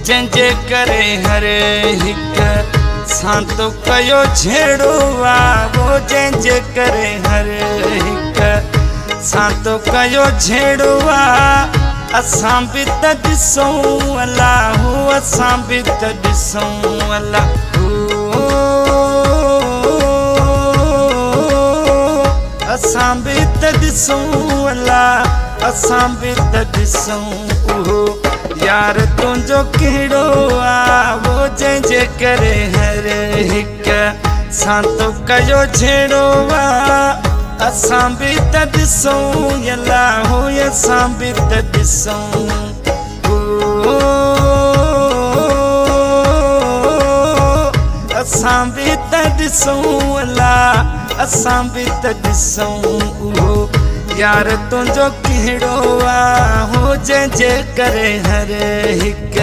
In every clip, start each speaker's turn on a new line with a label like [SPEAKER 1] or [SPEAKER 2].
[SPEAKER 1] जंहिंजे करे हर हिक सांतो कयो झेड़ो वो जंहिंजे करे हर हिक सांतो कयो झेड़ो असां भी त ॾिसूं अल्लाह असां भी त ॾिसूं अल्लाह असां भी त ॾिसूं अल्लाह असां भी त ॾिसूं उहो यार तुंहिंजो कहिड़ो वो जंहिंजे करे हर हिक सांतो कयो झेड़ो असां भी त ॾिसूं अल्लाह असां भी त ॾिसूं असां भी त ॾिसूं अल्लाह असां भी त ॾिसूं उहो यार तुंहिंजो कहिड़ो हो जंहिंजे करे हर हिक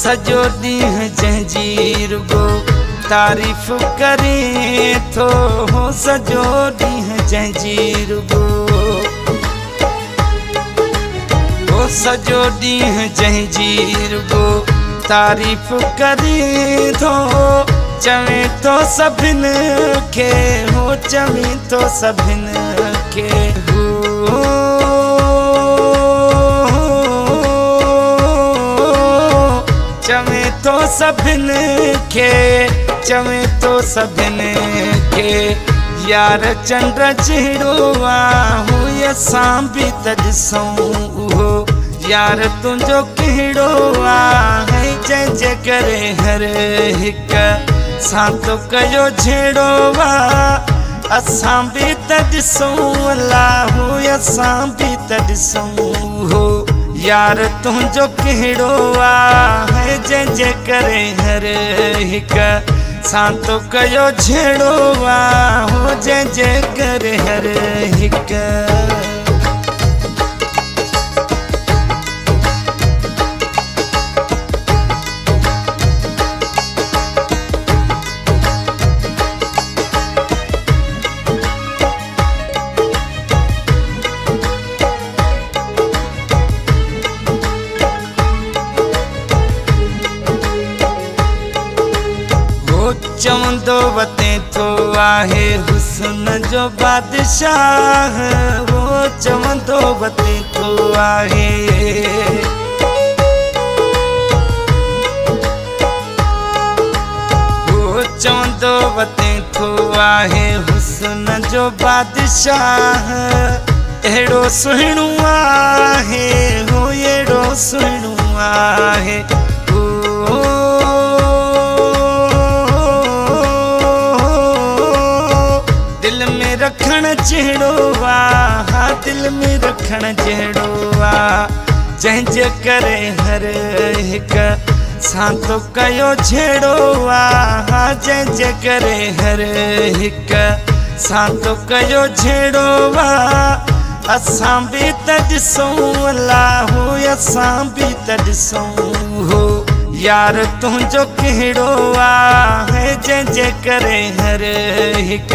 [SPEAKER 1] सजो ॾींहुं जंहिंजी रुगो तारीफ़ करे थो सजो ॾींहुं जंहिंजी रुगो सजो ॾींहुं जंहिंजी रुगो तारीफ़ करे थो चवे थो सभिनि खे चवे थो सभिनि खे चवे तो सभिनि खे चवे तो सभिनि खे यार चंड जहिड़ो हो असां भी त ॾिसूं उहो यार तुंहिंजो कहिड़ो है जंहिंजे करे हर हिक सांतो कयो झेड़ो असां भी त ॾिसूं अल्लाह असां भी त ॾिसूं उहो यार तुंहिंजो कहिड़ो है जंहिंजे करे हर हिक सांतो कयो झेड़ो हो जंहिंजे करे हर हिक चवंदो वते थो आहे हुस्न जो बादशाह वो चवंदो वते थो आहे वो चवंदो वते थो आहे हुस्न जो बादशाह अहिड़ो सुहिणो आहे हो अहिड़ो सुहिणो आहे रखण जहिड़ो दिल में रखण जहिड़ो जंहिंजे करे हर हिक सांतो कयो झेड़ो जंहिंजे करे हर हिक सांतो कयो झेड़ो असां भी त ॾिसूं अल्लाह असां भी त ॾिसूं हो यार तुंहिंजो कहिड़ो है जंहिंजे करे हर हिक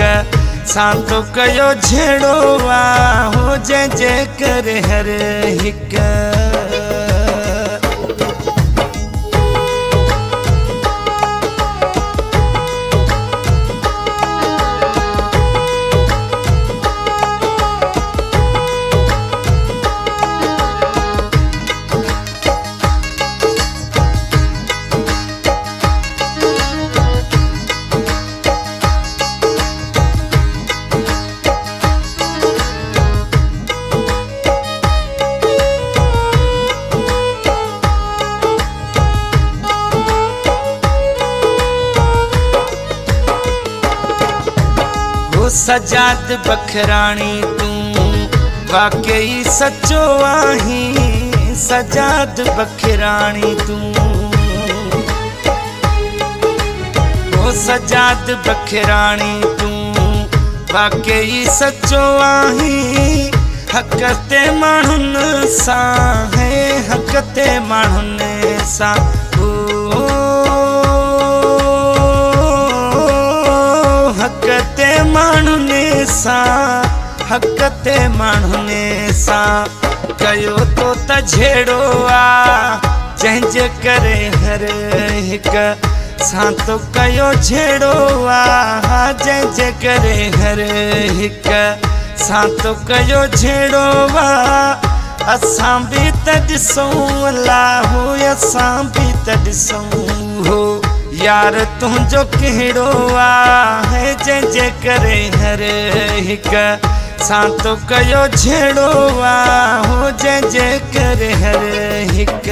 [SPEAKER 1] सांतो कयो झेड़ो हो जंहिंजे करे हर हिक ओ सजाद बखराणी तू वाकई सचो आहीं सजाद बखराणी तू ओ सजाद बखराणी तू वाकई सचो आहीं हक ते माण्हुनि सां है हक ते माण्हुनि सां हक ते माण्हुनि सां हक ते माण्हुनि सां कयो तो त झेड़ो आ जंहिंजे करे हर हिक सां तो कयो झेड़ो आ जंहिंजे करे हर हिक सां तो कयो झेड़ो आ असां बि त ॾिसूं अलाहो असां बि त ॾिसूं हो यार तुंहिंजो कहिड़ो आहे जंहिंजे करे हर हिक सां तो कयो झेड़ो आ हो जंहिंजे करे हर हिक